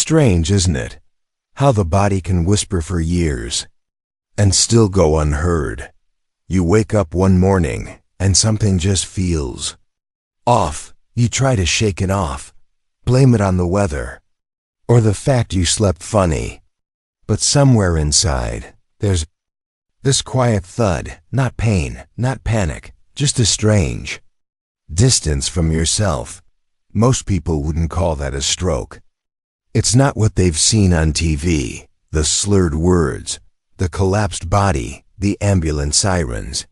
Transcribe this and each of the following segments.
Strange, isn't it? How the body can whisper for years and still go unheard. You wake up one morning and something just feels off. You try to shake it off, blame it on the weather or the fact you slept funny. But somewhere inside, there's this quiet thud, not pain, not panic, just a strange distance from yourself. Most people wouldn't call that a stroke. It's not what they've seen on TV, the slurred words, the collapsed body, the ambulance sirens.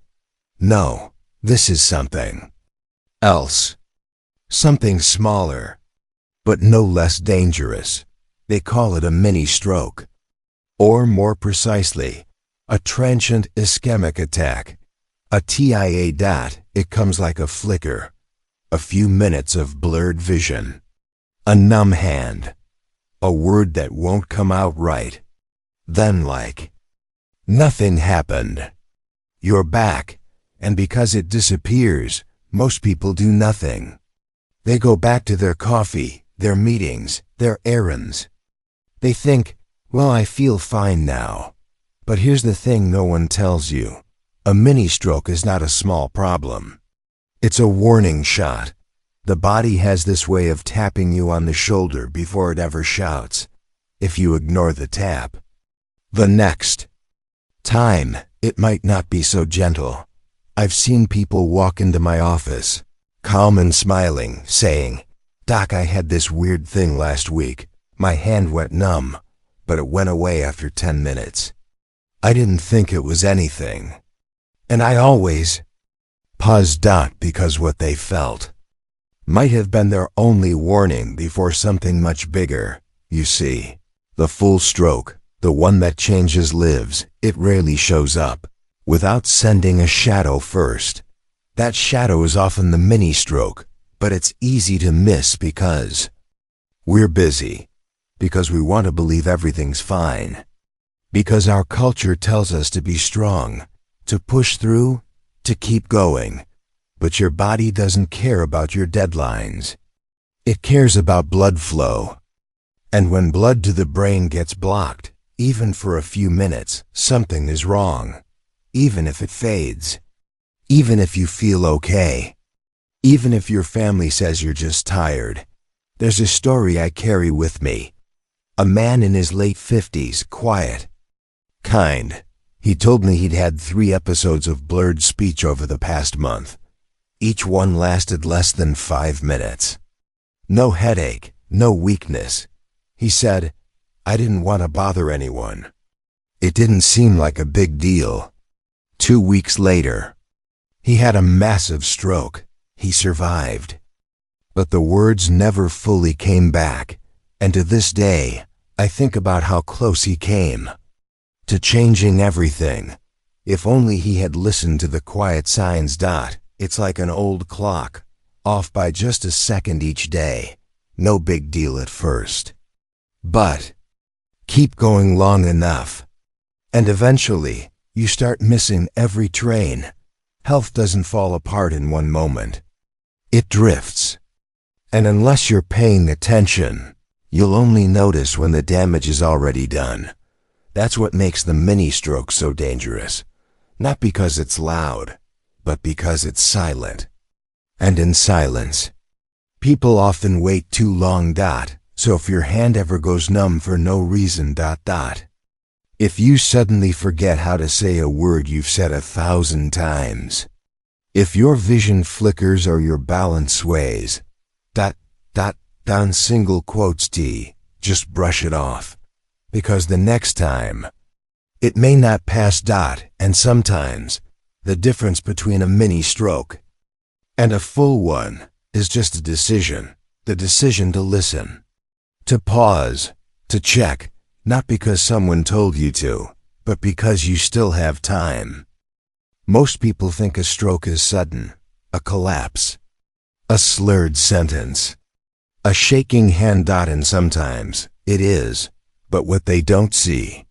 No, this is something else. Something smaller, but no less dangerous. They call it a mini stroke. Or more precisely, a transient ischemic attack. A TIA dot, it comes like a flicker. A few minutes of blurred vision. A numb hand. A word that won't come out right. Then like nothing happened. You're back, and because it disappears, most people do nothing. They go back to their coffee, their meetings, their errands. They think, well, I feel fine now. But here's the thing no one tells you. A mini stroke is not a small problem. It's a warning shot. The body has this way of tapping you on the shoulder before it ever shouts. If you ignore the tap, the next time, it might not be so gentle. I've seen people walk into my office, calm and smiling, saying, "Doc, I had this weird thing last week. My hand went numb, but it went away after 10 minutes. I didn't think it was anything." And I always pause. Because what they felt might have been their only warning before something much bigger. You see, the full stroke, the one that changes lives, it rarely shows up without sending a shadow first. That shadow is often the mini stroke, but it's easy to miss because we're busy, because we want to believe everything's fine, because our culture tells us to be strong, to push through, to keep going. But your body doesn't care about your deadlines. It cares about blood flow. And when blood to the brain gets blocked, even for a few minutes, something is wrong. Even if it fades. Even if you feel okay. Even if your family says you're just tired. There's a story I carry with me. A man in his late 50s, quiet, kind. He told me he'd had 3 episodes of blurred speech over the past month. Each one lasted less than 5 minutes. No headache, no weakness. He said, "I didn't want to bother anyone." It didn't seem like a big deal. 2 weeks later, he had a massive stroke. He survived. But the words never fully came back, and to this day, I think about how close he came to changing everything. If only he had listened to the quiet signs. It's like an old clock, off by just a second each day. No big deal at first. But keep going long enough, and eventually, you start missing every train. Health doesn't fall apart in one moment. It drifts. And unless you're paying attention, you'll only notice when the damage is already done. That's what makes the mini stroke so dangerous. Not because it's loud, but because it's silent. And in silence, people often wait too long. So if your hand ever goes numb for no reason. If you suddenly forget how to say a word you've said 1,000 times. If your vision flickers or your balance sways. Down single quotes. Just brush it off. Because the next time, it may not pass. And sometimes, the difference between a mini stroke and a full one is just a decision. The decision to listen. To pause. To check. Not because someone told you to, but because you still have time. Most people think a stroke is sudden, a collapse, a slurred sentence, a shaking hand. And sometimes it is, but what they don't see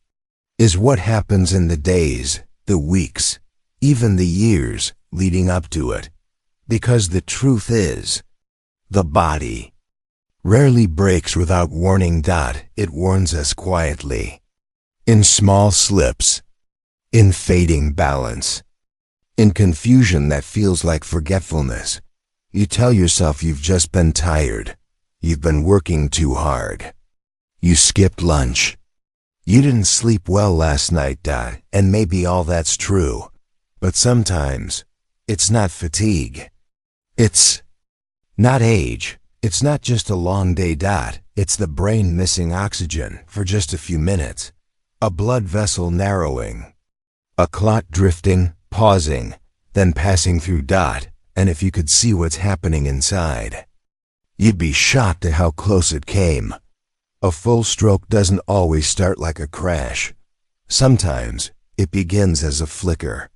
is what happens in the days, the weeks, even the years leading up to it. Because the truth is, the body rarely breaks without warning. It warns us quietly, in small slips, in fading balance, in confusion that feels like forgetfulness. You tell yourself you've just been tired, you've been working too hard, you skipped lunch, you didn't sleep well last night. And maybe all that's true, but sometimes it's not fatigue, it's not age, it's not just a long day. It's the brain missing oxygen for just a few minutes, a blood vessel narrowing, a clot drifting, pausing, then passing through. And if you could see what's happening inside, you'd be shocked at how close it came. A full stroke doesn't always start like a crash. Sometimes it begins as a flicker.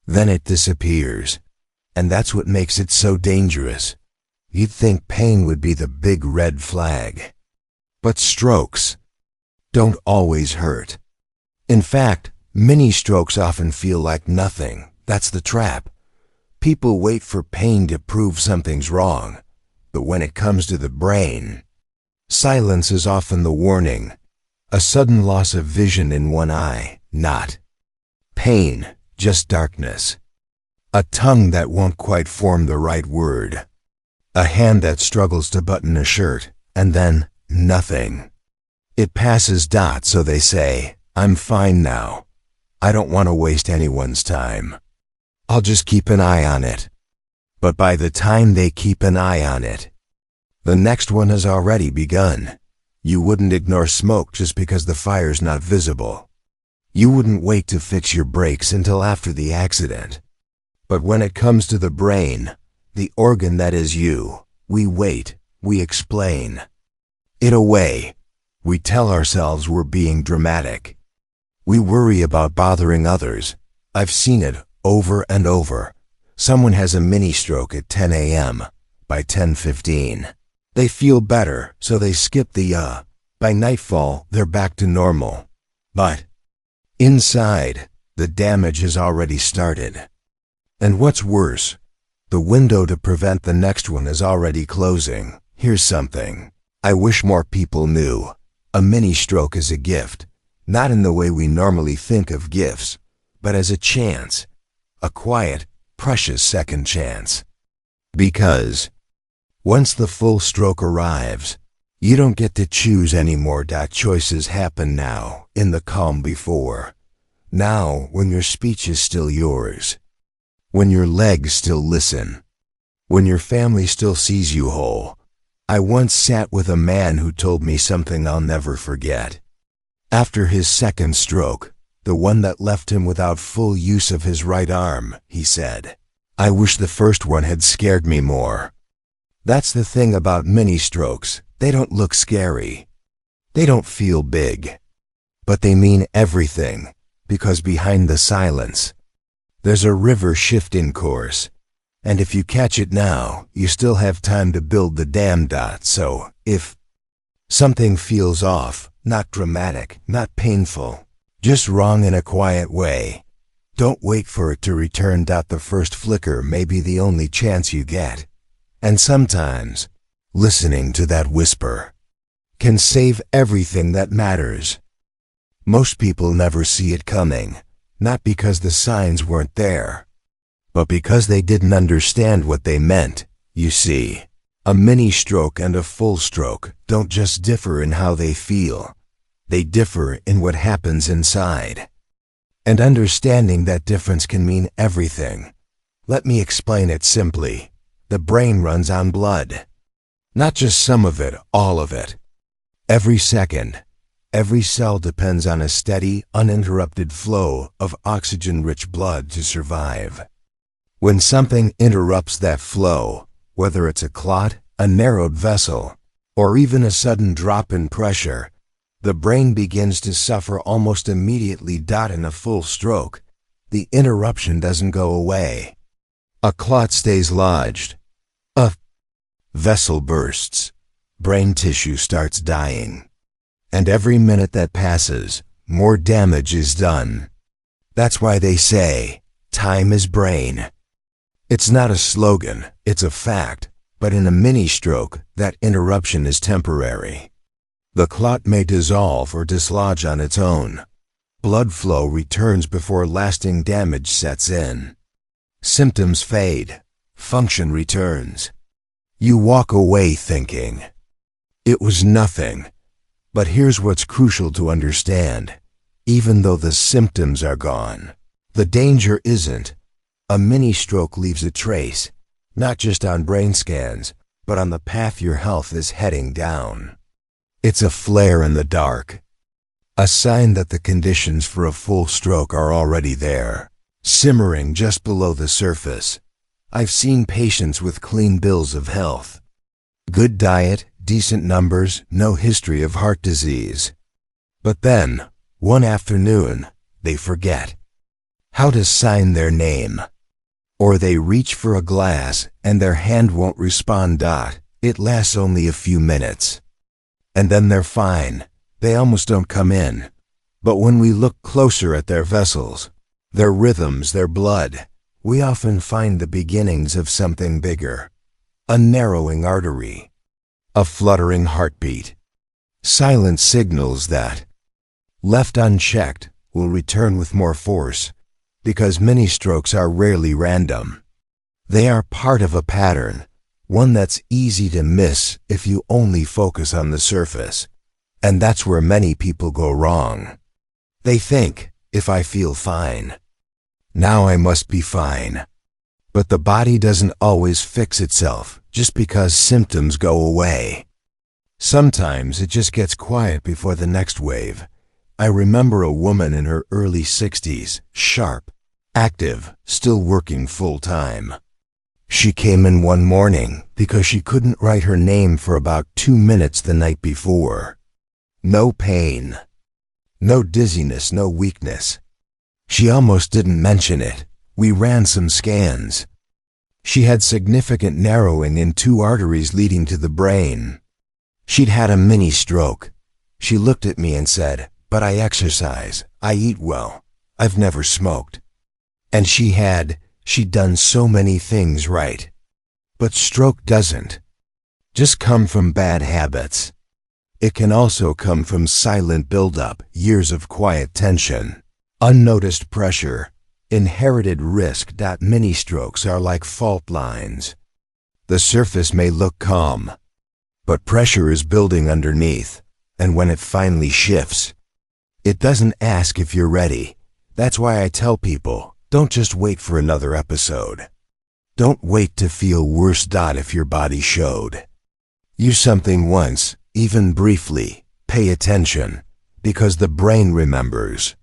Then it disappears. And that's what makes it so dangerous. You'd think pain would be the big red flag. But strokes don't always hurt. In fact, mini strokes often feel like nothing. That's the trap. People wait for pain to prove something's wrong. But when it comes to the brain, silence is often the warning. A sudden loss of vision in one eye, not pain, just darkness. A tongue that won't quite form the right word. A hand that struggles to button a shirt, and then nothing. It passes. So they say, I'm fine now. I don't want to waste anyone's time. I'll just keep an eye on it. But by the time they keep an eye on it, the next one has already begun. You wouldn't ignore smoke just because the fire's not visible. You wouldn't wait to fix your brakes until after the accident. But when it comes to the brain, the organ that is you, we wait, we explain it away. We tell ourselves we're being dramatic. We worry about bothering others. I've seen it over and over. Someone has a mini stroke at 10 a.m. By 10:15, they feel better, so they skip the By nightfall, they're back to normal. But inside, the damage has already started. And what's worse, the window to prevent the next one is already closing. Here's something I wish more people knew. A mini stroke is a gift, not in the way we normally think of gifts, but as a chance, a quiet, precious second chance. Because once the full stroke arrives, you don't get to choose anymore. Choices happen now, in the calm before. Now, when your speech is still yours. When your legs still listen. When your family still sees you whole. I once sat with a man who told me something I'll never forget. After his second stroke, the one that left him without full use of his right arm, he said, I wish the first one had scared me more. That's the thing about mini strokes. They don't look scary. They don't feel big. But they mean everything, because behind the silence, there's a river shifting course. And if you catch it now, you still have time to build the dam. So, if something feels off, not dramatic, not painful, just wrong in a quiet way, don't wait for it to return. The first flicker may be the only chance you get. And sometimes, listening to that whisper can save everything that matters. Most people never see it coming, not because the signs weren't there, but because they didn't understand what they meant. You see, a mini stroke and a full stroke don't just differ in how they feel. They differ in what happens inside. And understanding that difference can mean everything. Let me explain it simply. The brain runs on blood. Not just some of it, all of it. Every second, every cell depends on a steady, uninterrupted flow of oxygen-rich blood to survive. When something interrupts that flow, whether it's a clot, a narrowed vessel, or even a sudden drop in pressure, the brain begins to suffer almost immediately. In a full stroke, the interruption doesn't go away. A clot stays lodged. A vessel bursts. Brain tissue starts dying. And every minute that passes, more damage is done. That's why they say, time is brain. It's not a slogan, it's a fact. But in a mini-stroke, that interruption is temporary. The clot may dissolve or dislodge on its own. Blood flow returns before lasting damage sets in. Symptoms fade. Function returns. You walk away thinking, it was nothing. But here's what's crucial to understand. Even though the symptoms are gone, the danger isn't. A mini-stroke leaves a trace, not just on brain scans, but on the path your health is heading down. It's a flare in the dark, a sign that the conditions for a full stroke are already there, simmering just below the surface. I've seen patients with clean bills of health. Good diet, decent numbers, no history of heart disease. But then, one afternoon, they forget how to sign their name. Or they reach for a glass and their hand won't respond. It lasts only a few minutes. And then they're fine. They almost don't come in. But when we look closer at their vessels, their rhythms, their blood, we often find the beginnings of something bigger. A narrowing artery, a fluttering heartbeat, silent signals that, left unchecked, will return with more force, because mini-strokes are rarely random. They are part of a pattern, one that's easy to miss if you only focus on the surface. And that's where many people go wrong. They think, if I feel fine, now I must be fine. But the body doesn't always fix itself just because symptoms go away. Sometimes it just gets quiet before the next wave. I remember a woman in her early 60s, sharp, active, still working full-time. She came in one morning because she couldn't write her name for about 2 minutes the night before. No pain, no dizziness, no weakness. She almost didn't mention it. We ran some scans. She had significant narrowing in 2 arteries leading to the brain. She'd had a mini-stroke. She looked at me and said, "But I exercise, I eat well, I've never smoked." And she'd done so many things right. But stroke doesn't just come from bad habits. It can also come from silent buildup, years of quiet tension, unnoticed pressure, inherited risk. Mini-strokes are like fault lines. The surface may look calm, but pressure is building underneath, and when it finally shifts, it doesn't ask if you're ready. That's why I tell people, don't just wait for another episode. Don't wait to feel worse. If your body showed you something once, even briefly, pay attention, because the brain remembers.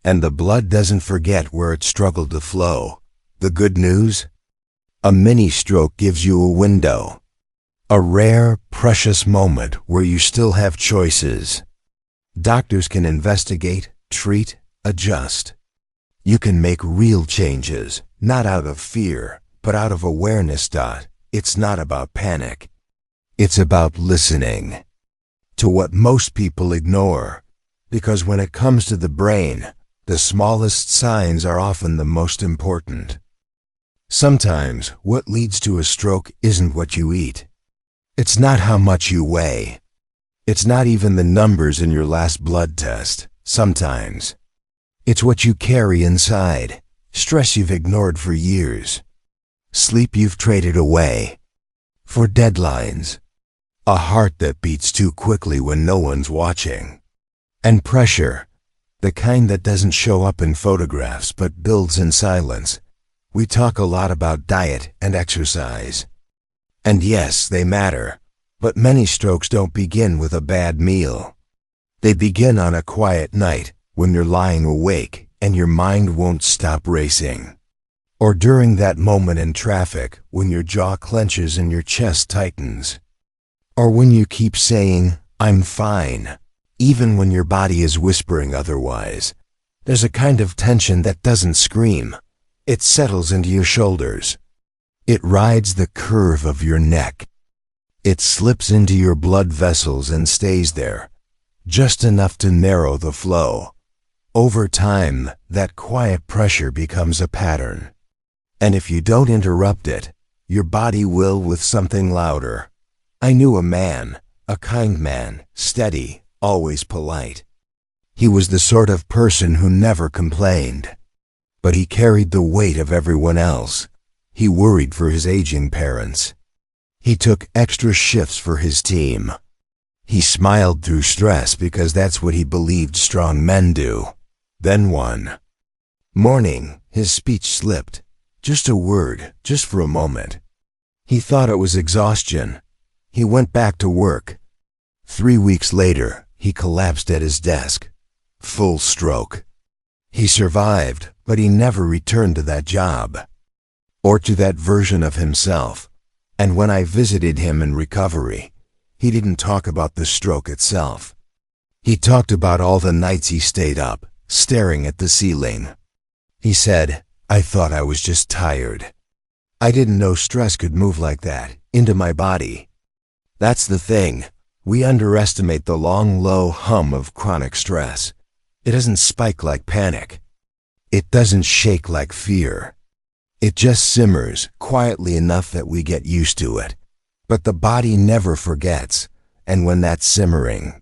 And the blood doesn't forget where it struggled to flow. The good news? A mini-stroke gives you a window. A rare, precious moment where you still have choices. Doctors can investigate, treat, adjust. You can make real changes, not out of fear, but out of awareness. It's not about panic. It's about listening to what most people ignore, because when it comes to the brain, the smallest signs are often the most important. Sometimes what leads to a stroke isn't what you eat. It's not how much you weigh. It's not even the numbers in your last blood test. Sometimes it's what you carry inside, stress you've ignored for years, sleep you've traded away for deadlines, a heart that beats too quickly when no one's watching, and pressure, the kind that doesn't show up in photographs but builds in silence. We talk a lot about diet and exercise. And yes, they matter, but many strokes don't begin with a bad meal. They begin on a quiet night when you're lying awake and your mind won't stop racing. Or during that moment in traffic when your jaw clenches and your chest tightens. Or when you keep saying, "I'm fine," even when your body is whispering otherwise. There's a kind of tension that doesn't scream. It settles into your shoulders. It rides the curve of your neck. It slips into your blood vessels and stays there, just enough to narrow the flow. Over time, that quiet pressure becomes a pattern. And if you don't interrupt it, your body will with something louder. I knew a man, a kind man, steady, always polite. He was the sort of person who never complained. But he carried the weight of everyone else. He worried for his aging parents. He took extra shifts for his team. He smiled through stress because that's what he believed strong men do. Then one morning, his speech slipped. Just a word, just for a moment. He thought it was exhaustion. He went back to work. 3 weeks later, he collapsed at his desk. Full stroke. He survived, but he never returned to that job. Or to that version of himself. And when I visited him in recovery, he didn't talk about the stroke itself. He talked about all the nights he stayed up, staring at the ceiling. He said, "I thought I was just tired. I didn't know stress could move like that, into my body." That's the thing. We underestimate the long, low hum of chronic stress. It doesn't spike like panic. It doesn't shake like fear. It just simmers quietly enough that we get used to it. But the body never forgets, and when that simmering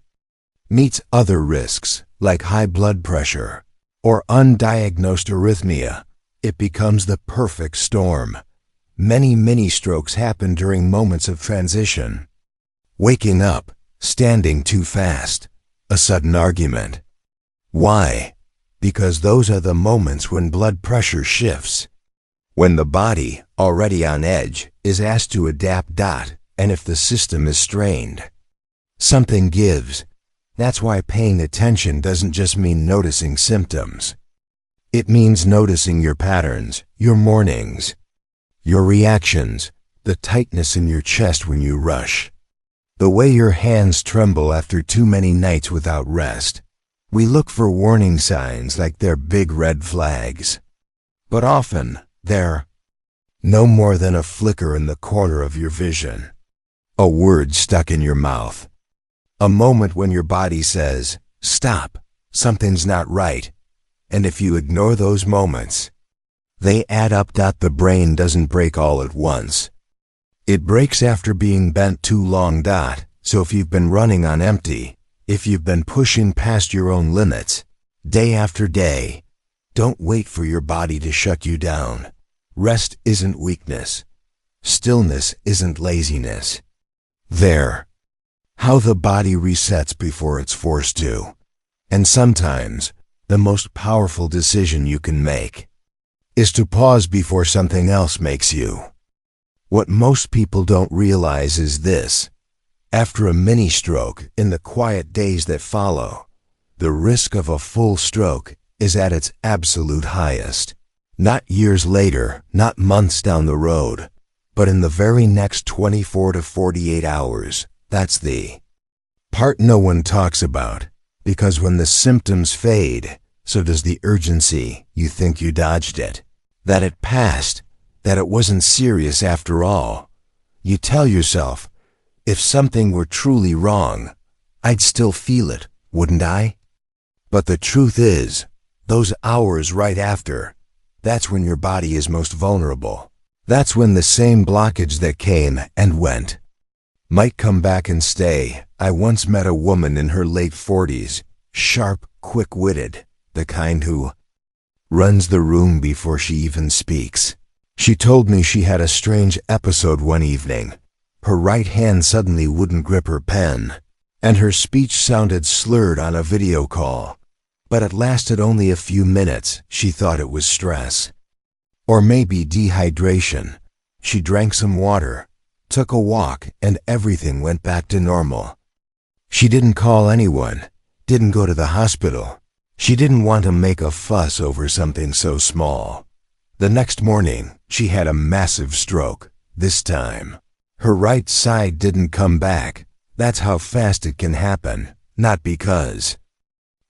meets other risks, like high blood pressure or undiagnosed arrhythmia, it becomes the perfect storm. Many mini-strokes happen during moments of transition. Waking up, standing too fast, a sudden argument. Why? Because those are the moments when blood pressure shifts. When the body, already on edge, is asked to adapt. And if the system is strained, something gives. That's why paying attention doesn't just mean noticing symptoms. It means noticing your patterns, your mornings, your reactions, the tightness in your chest when you rush, the way your hands tremble after too many nights without rest. We look for warning signs like they're big red flags. But often, they're no more than a flicker in the corner of your vision. A word stuck in your mouth. A moment when your body says, "Stop, something's not right." And if you ignore those moments, they add up. The brain doesn't break all at once. It breaks after being bent too long. So if you've been running on empty, if you've been pushing past your own limits, day after day, don't wait for your body to shut you down. Rest isn't weakness. Stillness isn't laziness. How the body resets before it's forced to. And sometimes, the most powerful decision you can make is to pause before something else makes you. What most people don't realize is this. After a mini-stroke, in the quiet days that follow, the risk of a full stroke is at its absolute highest. Not years later, not months down the road, but in the very next 24 to 48 hours. That's the part no one talks about, because when the symptoms fade, so does the urgency. You think you dodged it, that it passed, that it wasn't serious after all. You tell yourself, if something were truly wrong, I'd still feel it, wouldn't I? But the truth is, those hours right after, that's when your body is most vulnerable. That's when the same blockage that came and went might come back and stay. I once met a woman in her late 40s, sharp, quick-witted, the kind who runs the room before she even speaks. She told me she had a strange episode one evening. Her right hand suddenly wouldn't grip her pen, and her speech sounded slurred on a video call. But it lasted only a few minutes. She thought it was stress. Or maybe dehydration. She drank some water, took a walk, and everything went back to normal. She didn't call anyone, didn't go to the hospital. She didn't want to make a fuss over something so small. The next morning, she had a massive stroke. This time, her right side didn't come back. That's how fast it can happen, not because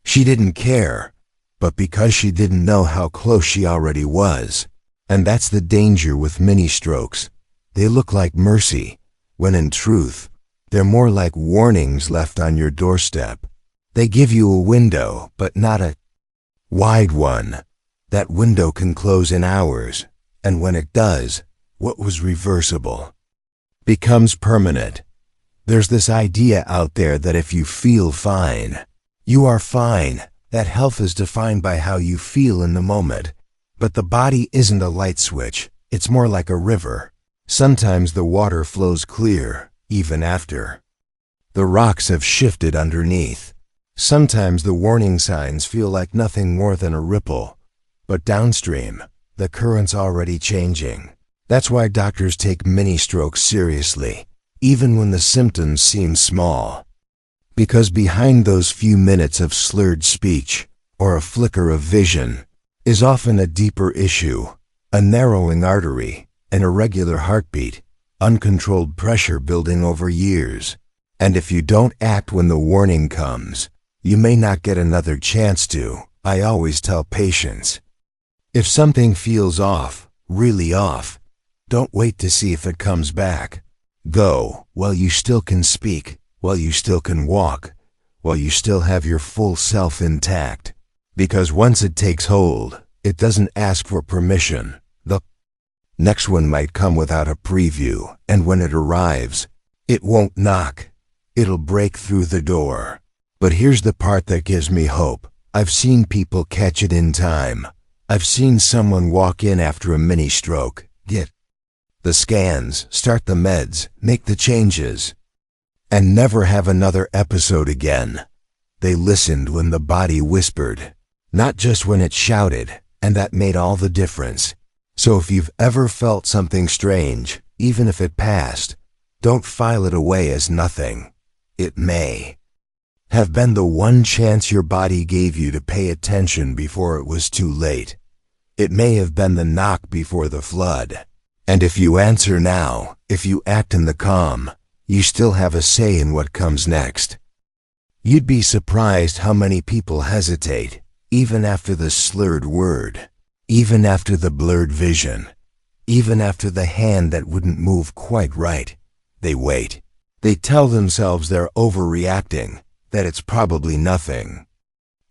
she didn't care, but because she didn't know how close she already was. And that's the danger with mini-strokes. They look like mercy, when in truth, they're more like warnings left on your doorstep. They give you a window, but not a wide one. That window can close in hours, and when it does, what was reversible, becomes permanent. There's this idea out there that if you feel fine, you are fine, that health is defined by how you feel in the moment. But the body isn't a light switch, it's more like a river. Sometimes the water flows clear, even after the rocks have shifted underneath. Sometimes the warning signs feel like nothing more than a ripple, but downstream, the current's already changing. That's why doctors take mini strokes seriously, even when the symptoms seem small. Because behind those few minutes of slurred speech, or a flicker of vision, is often a deeper issue, a narrowing artery, an irregular heartbeat, uncontrolled pressure building over years. And if you don't act when the warning comes, you may not get another chance to. I always tell patients, if something feels off, really off, don't wait to see if it comes back. Go while you still can speak, while you still can walk, while you still have your full self intact. Because once it takes hold, it doesn't ask for permission. The next one might come without a preview, and when it arrives, it won't knock. It'll break through the door. But here's the part that gives me hope. I've seen people catch it in time. I've seen someone walk in after a mini stroke, get the scans, start the meds, make the changes, and never have another episode again. They listened when the body whispered, not just when it shouted, and that made all the difference. So if you've ever felt something strange, even if it passed, don't file it away as nothing. It may have been the one chance your body gave you to pay attention before it was too late. It may have been the knock before the flood. And if you answer now, if you act in the calm, you still have a say in what comes next. You'd be surprised how many people hesitate, even after the slurred word, even after the blurred vision, even after the hand that wouldn't move quite right. They wait. They tell themselves they're overreacting, that it's probably nothing,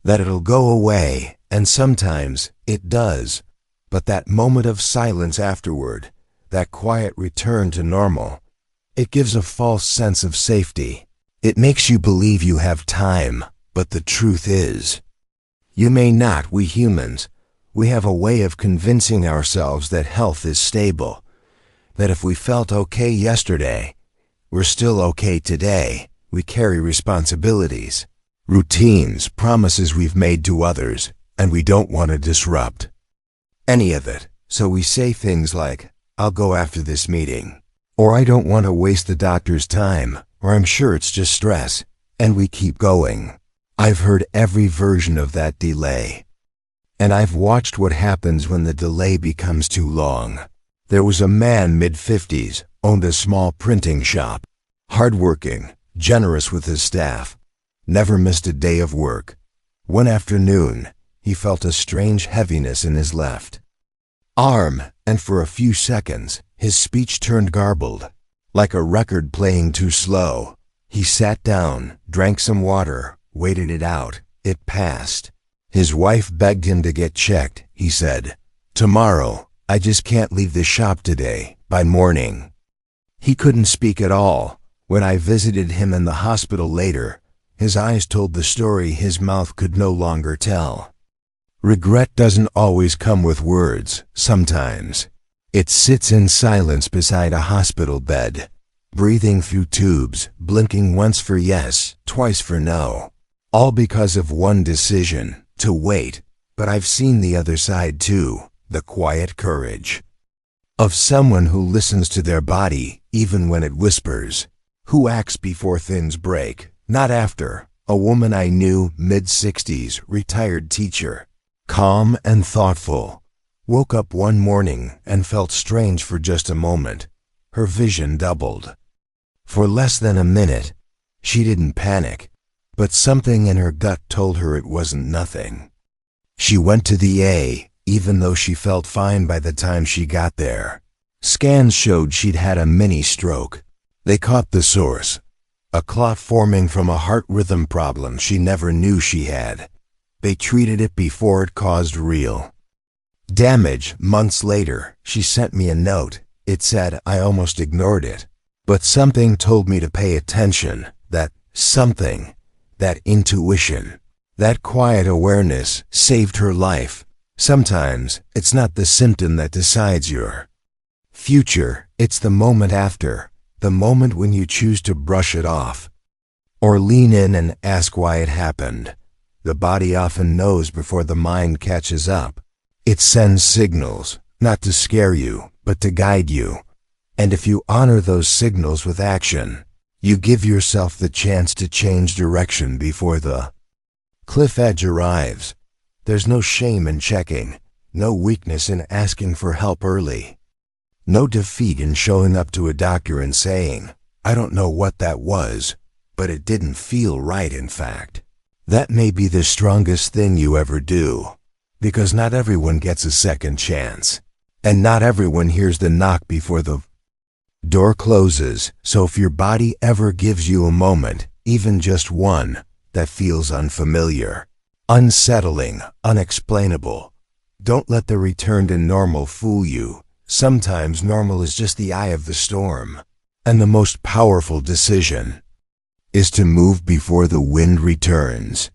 that it'll go away, and sometimes it does. But that moment of silence afterward, that quiet return to normal, it gives a false sense of safety. It makes you believe you have time, but the truth is, you may not. We humans, we have a way of convincing ourselves that health is stable, that if we felt okay yesterday, we're still okay today. We carry responsibilities, routines, promises we've made to others, and we don't want to disrupt any of it. So we say things like, I'll go after this meeting, or I don't want to waste the doctor's time, or I'm sure it's just stress, and we keep going. I've heard every version of that delay, and I've watched what happens when the delay becomes too long. There was a man mid-50s, owned a small printing shop, hardworking, generous with his staff, never missed a day of work. One afternoon, he felt a strange heaviness in his left arm, and for a few seconds, his speech turned garbled, like a record playing too slow. He sat down, drank some water, waited it out. It passed. His wife begged him to get checked. He said, "Tomorrow, I just can't leave the shop today, by morning." He couldn't speak at all. When I visited him in the hospital later, his eyes told the story his mouth could no longer tell. Regret doesn't always come with words. Sometimes it sits in silence beside a hospital bed, breathing through tubes, blinking once for yes, twice for no, all because of one decision, to wait. But I've seen the other side too, the quiet courage of someone who listens to their body even when it whispers, who acts before things break, not after. A woman I knew, mid-60s, retired teacher, calm and thoughtful, woke up one morning and felt strange for just a moment. Her vision doubled. For less than a minute, she didn't panic, but something in her gut told her it wasn't nothing. She went to the A, even though she felt fine by the time she got there. Scans showed she'd had a mini stroke. They caught the source, a clot forming from a heart rhythm problem she never knew she had. They treated it before it caused real damage. Months later, she sent me a note. It said I almost ignored it. But something told me to pay attention. That something, that intuition, that quiet awareness saved her life. Sometimes it's not the symptom that decides your future, it's the moment after, the moment when you choose to brush it off or lean in and ask why it happened. The body often knows before the mind catches up. It sends signals, not to scare you, but to guide you. And if you honor those signals with action, you give yourself the chance to change direction before the cliff edge arrives. There's no shame in checking, no weakness in asking for help early, no defeat in showing up to a doctor and saying, "I don't know what that was, but it didn't feel right." In fact, that may be the strongest thing you ever do, because not everyone gets a second chance, and not everyone hears the knock before the door closes. So if your body ever gives you a moment, even just one, that feels unfamiliar, unsettling, unexplainable, don't let the return to normal fool you. Sometimes normal is just the eye of the storm, and the most powerful decision is to move before the wind returns.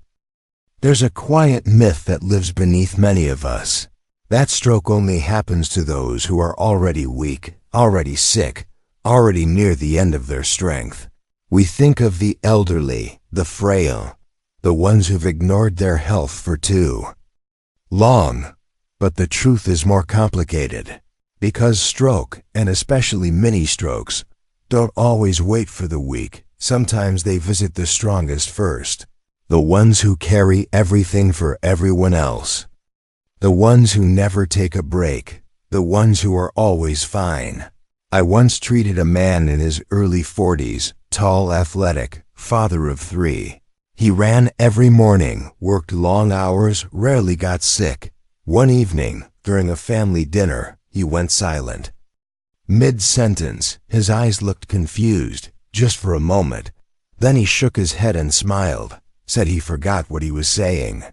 There's a quiet myth that lives beneath many of us. That stroke only happens to those who are already weak, already sick, already near the end of their strength. We think of the elderly, the frail, the ones who've ignored their health for too long. But the truth is more complicated, because stroke, and especially mini strokes, don't always wait for the weak. Sometimes they visit the strongest first, the ones who carry everything for everyone else, the ones who never take a break, the ones who are always fine. I once treated a man in his early 40s, tall, athletic, father of 3. He ran every morning, worked long hours, rarely got sick. One evening, during a family dinner, he went silent. Mid-sentence, his eyes looked confused, just for a moment. Then he shook his head and smiled, said he forgot what he was saying.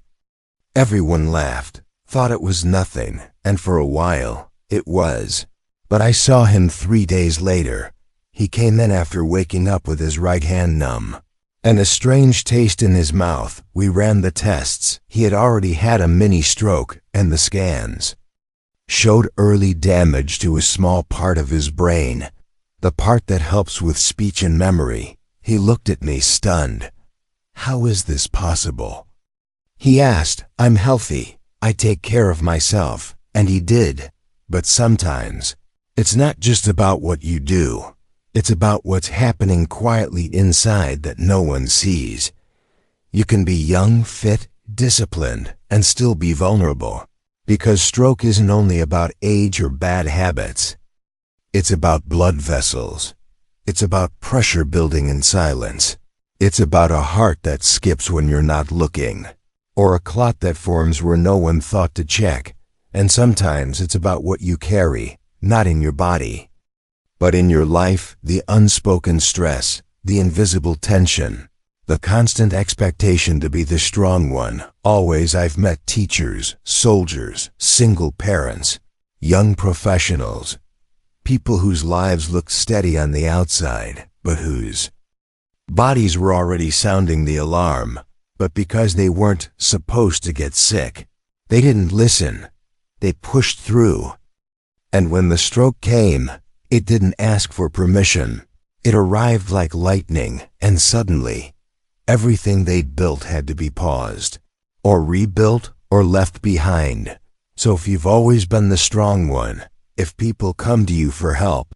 Everyone laughed, thought it was nothing, and for a while, it was. But I saw him 3 days later. He came in after waking up with his right hand numb and a strange taste in his mouth. We ran the tests. He had already had a mini stroke, and the scans showed early damage to a small part of his brain, the part that helps with speech and memory. He looked at me stunned. "How is this possible?" He asked. "I'm healthy. I take care of myself." And he did. But sometimes, it's not just about what you do. It's about what's happening quietly inside that no one sees. You can be young, fit, disciplined, and still be vulnerable. Because stroke isn't only about age or bad habits. It's about blood vessels. It's about pressure building in silence. It's about a heart that skips when you're not looking, or a clot that forms where no one thought to check. And sometimes it's about what you carry, not in your body, but in your life, the unspoken stress, the invisible tension, the constant expectation to be the strong one. Always. I've met teachers, soldiers, single parents, young professionals, people whose lives looked steady on the outside, but whose bodies were already sounding the alarm. But because they weren't supposed to get sick, they didn't listen. They pushed through. And when the stroke came, it didn't ask for permission. It arrived like lightning, and suddenly, everything they'd built had to be paused, or rebuilt, or left behind. So if you've always been the strong one, if people come to you for help,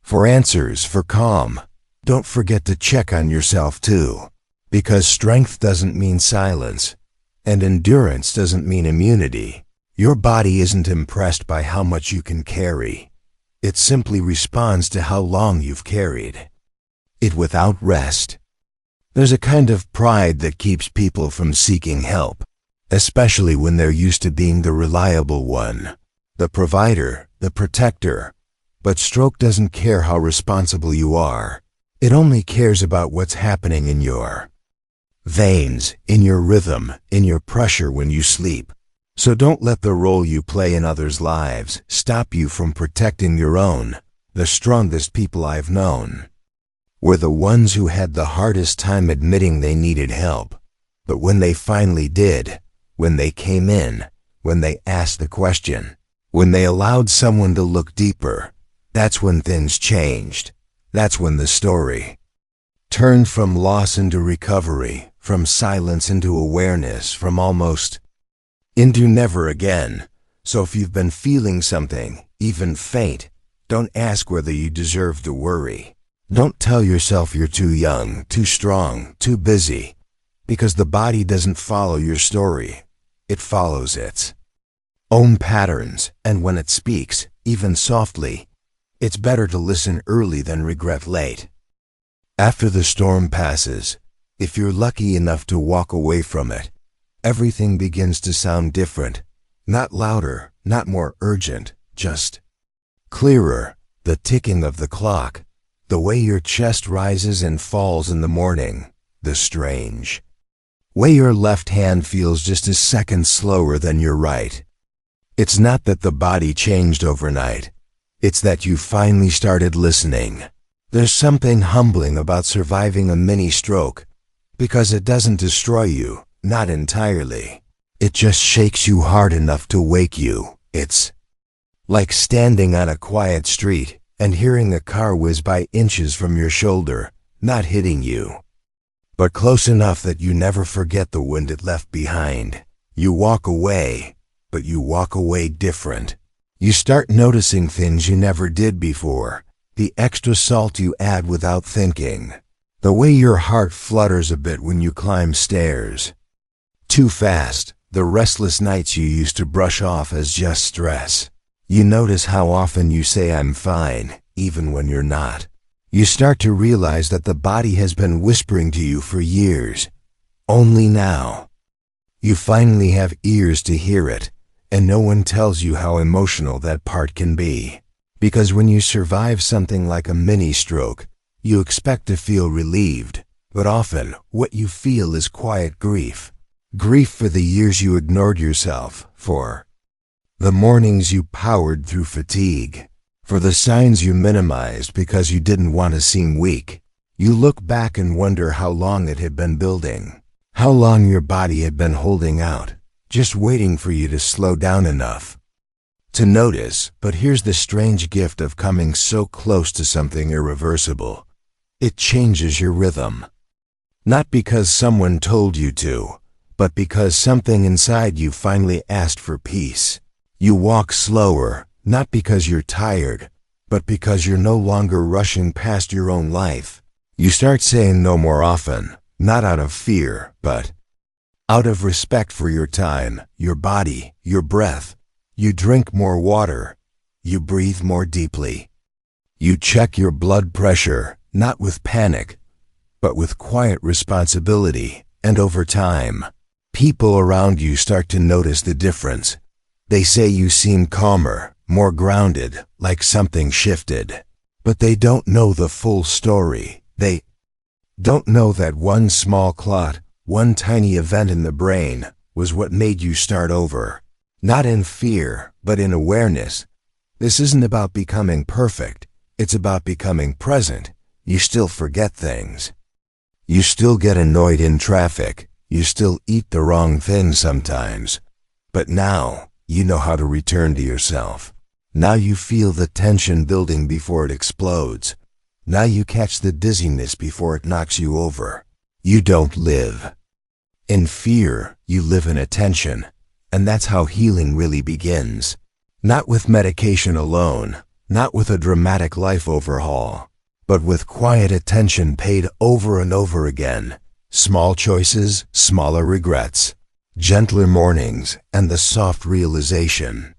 for answers, for calm, don't forget to check on yourself too. Because strength doesn't mean silence, and endurance doesn't mean immunity. Your body isn't impressed by how much you can carry. It simply responds to how long you've carried it without rest. There's a kind of pride that keeps people from seeking help, especially when they're used to being the reliable one, the provider, the protector. But stroke doesn't care how responsible you are. It only cares about what's happening in your veins, in your rhythm, in your pressure when you sleep. So don't let the role you play in others' lives stop you from protecting your own. The strongest people I've known were the ones who had the hardest time admitting they needed help. But when they finally did, when they came in, when they asked the question, when they allowed someone to look deeper, that's when things changed. That's when the story turned from loss into recovery, from silence into awareness, from almost into never again. So if you've been feeling something, even faint, don't ask whether you deserve to worry. Don't tell yourself you're too young, too strong, too busy, because the body doesn't follow your story. It follows its own patterns, and when it speaks, even softly, it's better to listen early than regret late. After the storm passes, if you're lucky enough to walk away from it, everything begins to sound different. Not louder, not more urgent, just clearer. The ticking of the clock, the way your chest rises and falls in the morning, the strange way your left hand feels just a second slower than your right. It's not that the body changed overnight. It's that you finally started listening. There's something humbling about surviving a mini stroke, because it doesn't destroy you, not entirely. It just shakes you hard enough to wake you. It's like standing on a quiet street and hearing a car whiz by inches from your shoulder, not hitting you, but close enough that you never forget the wind it left behind. You walk away, but you walk away different. You start noticing things you never did before, the extra salt you add without thinking, the way your heart flutters a bit when you climb stairs too fast, the restless nights you used to brush off as just stress. You notice how often you say I'm fine, even when you're not. You start to realize that the body has been whispering to you for years. Only now you finally have ears to hear it, and no one tells you how emotional that part can be. Because when you survive something like a mini stroke, you expect to feel relieved, but often what you feel is quiet grief. Grief for the years you ignored yourself, for the mornings you powered through fatigue, for the signs you minimized because you didn't want to seem weak. You look back and wonder how long it had been building, how long your body had been holding out, just waiting for you to slow down enough to notice. But here's the strange gift of coming so close to something irreversible. It changes your rhythm. Not because someone told you to, but because something inside you finally asked for peace. You walk slower, not because you're tired, but because you're no longer rushing past your own life. You start saying no more often, not out of fear, but out of respect for your time, your body, your breath. You drink more water. You breathe more deeply. You check your blood pressure, not with panic, but with quiet responsibility. And over time, people around you start to notice the difference. They say you seem calmer, more grounded, like something shifted. But they don't know the full story. They don't know that one small clot, one tiny event in the brain, was what made you start over. Not in fear, but in awareness. This isn't about becoming perfect. It's about becoming present. You still forget things. You still get annoyed in traffic. You still eat the wrong thing sometimes. But now, you know how to return to yourself. Now you feel the tension building before it explodes. Now you catch the dizziness before it knocks you over. You don't live in fear, you live in attention. And that's how healing really begins. Not with medication alone, not with a dramatic life overhaul, but with quiet attention paid over and over again. Small choices, smaller regrets, gentler mornings, and the soft realization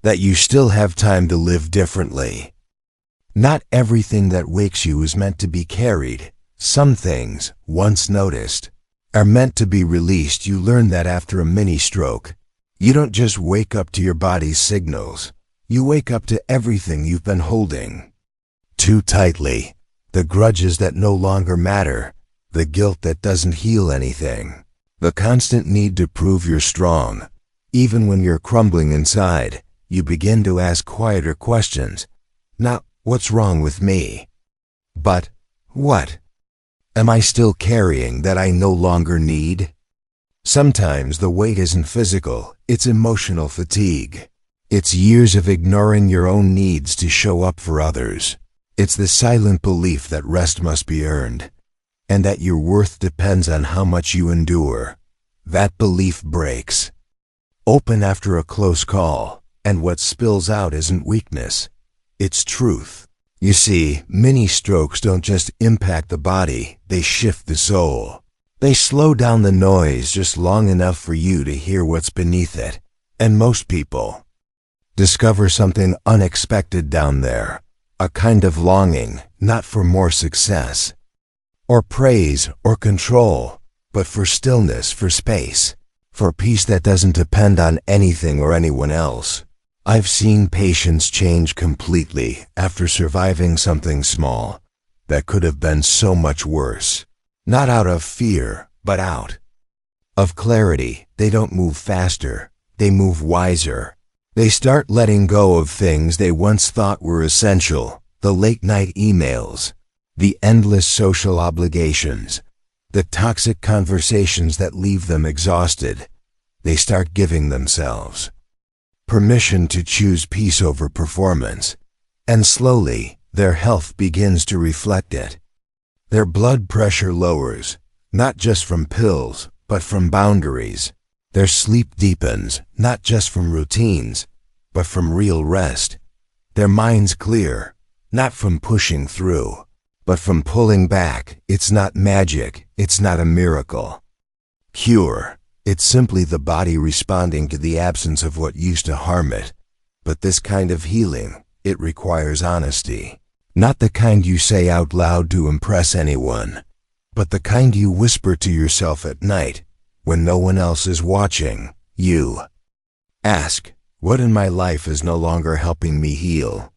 that you still have time to live differently. Not everything that wakes you is meant to be carried. Some things, once noticed, are meant to be released. You learn that after a mini stroke. You don't just wake up to your body's signals. You wake up to everything you've been holding too tightly. The grudges that no longer matter. The guilt that doesn't heal anything. The constant need to prove you're strong. Even when you're crumbling inside, you begin to ask quieter questions. Not What's wrong with me? But what am I still carrying that I no longer need? Sometimes the weight isn't physical, it's emotional fatigue. It's years of ignoring your own needs to show up for others. It's the silent belief that rest must be earned, and that your worth depends on how much you endure. That belief breaks open after a close call, and what spills out isn't weakness, it's truth. You see, mini strokes don't just impact the body, they shift the soul. They slow down the noise just long enough for you to hear what's beneath it. And most people discover something unexpected down there, a kind of longing, not for more success, or praise, or control, but for stillness, for space, for peace that doesn't depend on anything or anyone else. I've seen patients change completely after surviving something small that could have been so much worse. Not out of fear, but out of clarity. They don't move faster, they move wiser. They start letting go of things they once thought were essential, the late-night emails, the endless social obligations, the toxic conversations that leave them exhausted. They start giving themselves permission to choose peace over performance, and slowly, their health begins to reflect it. Their blood pressure lowers, not just from pills, but from boundaries. Their sleep deepens, not just from routines, but from real rest. Their minds clear, not from pushing through, but from pulling back. It's not magic, it's not a miracle. Cure. It's simply the body responding to the absence of what used to harm it. But this kind of healing, it requires honesty. Not the kind you say out loud to impress anyone, but the kind you whisper to yourself at night when no one else is watching. You ask, what in my life is no longer helping me heal?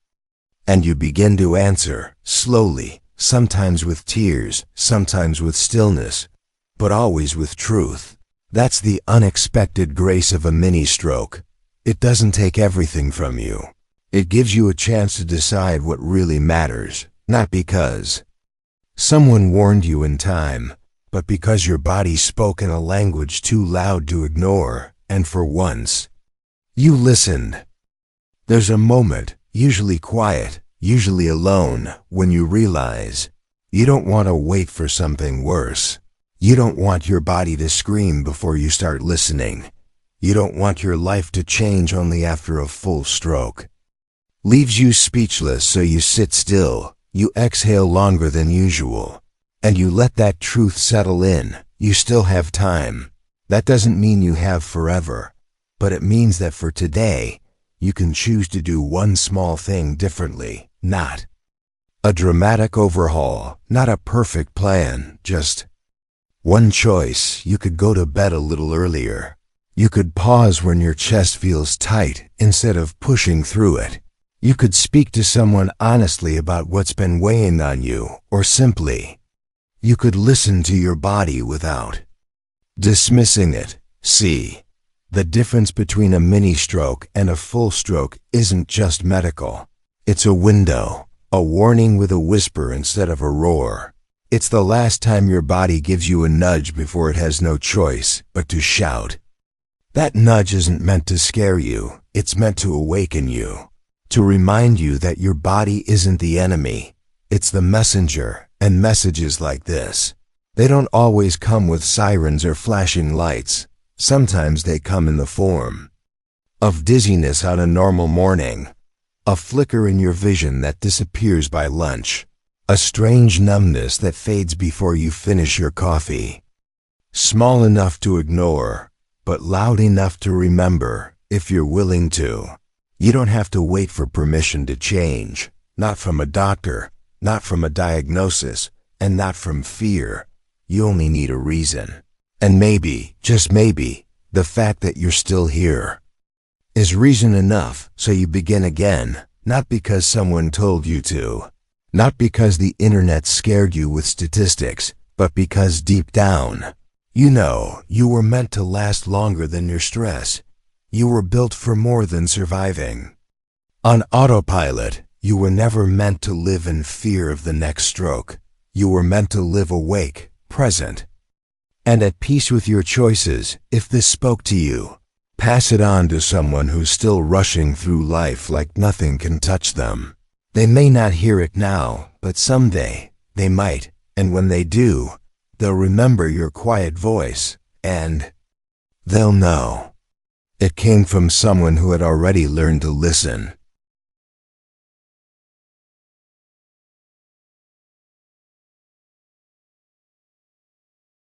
And you begin to answer, slowly, sometimes with tears, sometimes with stillness, but always with truth. That's the unexpected grace of a mini-stroke. It doesn't take everything from you. It gives you a chance to decide what really matters, not because someone warned you in time, but because your body spoke in a language too loud to ignore, and for once, you listened. There's a moment, usually quiet, usually alone, when you realize you don't want to wait for something worse. You don't want your body to scream before you start listening. You don't want your life to change only after a full stroke. Leaves you speechless, so you sit still, you exhale longer than usual, and you let that truth settle in. You still have time. That doesn't mean you have forever, but it means that for today, you can choose to do one small thing differently. Not a dramatic overhaul, not a perfect plan, just one choice. You could go to bed a little earlier. You could pause when your chest feels tight instead of pushing through it. You could speak to someone honestly about what's been weighing on you, or simply, you could listen to your body without dismissing it. See, the difference between a mini-stroke and a full stroke isn't just medical. It's a window, a warning with a whisper instead of a roar. It's the last time your body gives you a nudge before it has no choice but to shout. That nudge isn't meant to scare you, it's meant to awaken you, to remind you that your body isn't the enemy, it's the messenger. And messages like this, they don't always come with sirens or flashing lights. Sometimes they come in the form of dizziness on a normal morning, a flicker in your vision that disappears by lunch, a strange numbness that fades before you finish your coffee. Small enough to ignore, but loud enough to remember, if you're willing to. You don't have to wait for permission to change, not from a doctor, not from a diagnosis, and not from fear. You only need a reason. And maybe, just maybe, the fact that you're still here is reason enough so you begin again, not because someone told you to, not because the internet scared you with statistics, but because deep down, you know you were meant to last longer than your stress. You were built for more than surviving. On autopilot, You were never meant to live in fear of the next stroke. You were meant to live awake, present, and at peace with your choices. If this spoke to you, pass it on to someone who's still rushing through life like nothing can touch them. They may not hear it now, but someday they might, and when they do, they'll remember your quiet voice, and they'll know it came from someone who had already learned to listen.